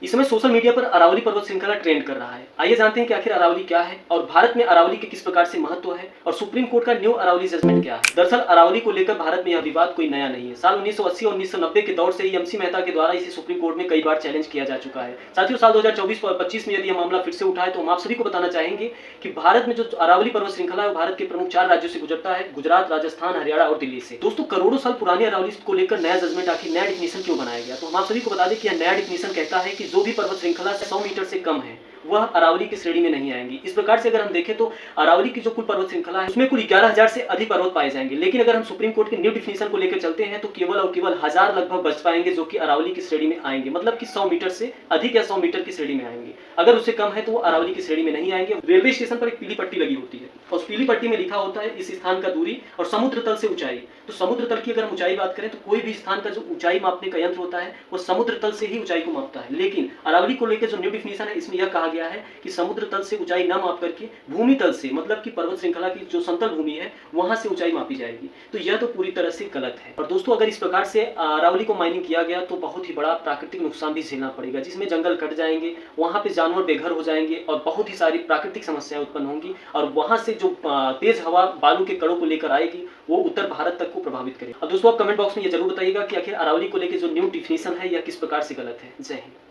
इस समय social media पर अरावली पर्वत श्रृंखला ट्रेंड कर रहा है। आइए जानते हैं कि आखिर अरावली क्या है और भारत में अरावली के किस प्रकार से महत्व है और सुप्रीम कोर्ट का न्यू अरावली जजमेंट क्या है। दरअसल अरावली को लेकर भारत में यह विवाद कोई नया नहीं है। साल 1980 और 1990 के दौर से ही एमसी मेहता के द्वारा इसे सुप्रीम कोर्ट में कई बार चैलेंज किया जा चुका है। साथियों, साल 2024 और 25 में यदि यह मामला फिर से उठा है तो हम आप सभी को बताना चाहेंगे कि भारत में जो अरावली पर्वत श्रृंखला है भारत के प्रमुख 4 राज्यों से गुजरता है, गुजरात, राजस्थान, हरियाणा और दिल्ली से। दोस्तों, करोड़ों साल पुरानी अरावली को लेकर नया जजमेंट आखिर नया डिफिनेशन क्यों बनाया गया, तो हम आप सभी को बता दें कि यह नया डिफिनेशन कहता है कि जो भी पर्वत श्रृंखला 100 मीटर से कम है वह अरावली की श्रेणी में नहीं आएंगी। इस प्रकार से अगर हम देखें तो अरावली की जो कुल पर्वत श्रृंखला है उसमें कुल 11,000 से अधिक पर्वत पाए जाएंगे, लेकिन अगर हम सुप्रीम कोर्ट के न्यू डिफिनेशन को लेकर चलते हैं तो केवल और केवल 1000 लगभग बच पाएंगे जो कि अरावली की श्रेणी में आएंगे, मतलब कि 100 मीटर से अधिक या 100 मीटर की श्रेणी में आएंगे। अगर उससे कम है तो वो अरावली की श्रेणी में नहीं आएंगे। रेलवे स्टेशन पर एक पीली पट्टी लगी होती है और उस पीली पट्टी में लिखा होता है इस स्थान का दूरी और समुद्र तल से ऊंचाई। तो समुद्र तल की अगर हम ऊंचाई बात करें तो कोई भी स्थान का जो ऊंचाई मापने का यंत्र होता है वो समुद्र तल से ही ऊंचाई को मापता है, लेकिन अरावली को लेकर जो न्यू डिफिनेशन है इसमें यह कहा गया है कि समुद्र तल से ऊंचाई न माप करके भूमि तल से, मतलब कि पर्वत श्रृंखला की जो समतल भूमि है वहां से ऊंचाई मापी जाएगी। तो यह तो पूरी तरह से गलत है। और दोस्तों, अगर इस प्रकार से अरावली को माइनिंग किया गया तो बहुत ही बड़ा प्राकृतिक नुकसान भी झेलना पड़ेगा, जिसमें जंगल कट जाएंगे, वहां पे जानवर बेघर हो जाएंगे और बहुत ही सारी प्राकृतिक समस्याएं उत्पन्न होंगी और वहां से जो तेज हवा बालू के कणों को लेकर आएगी वो उत्तर भारत तक को प्रभावित करेगी। अब दोस्तों, आप कमेंट बॉक्स में ये जरूर बताइएगा कि आखिर अरावली को लेकर जो न्यू डिफिनेशन है यह किस प्रकार से गलत है। जय हिंद।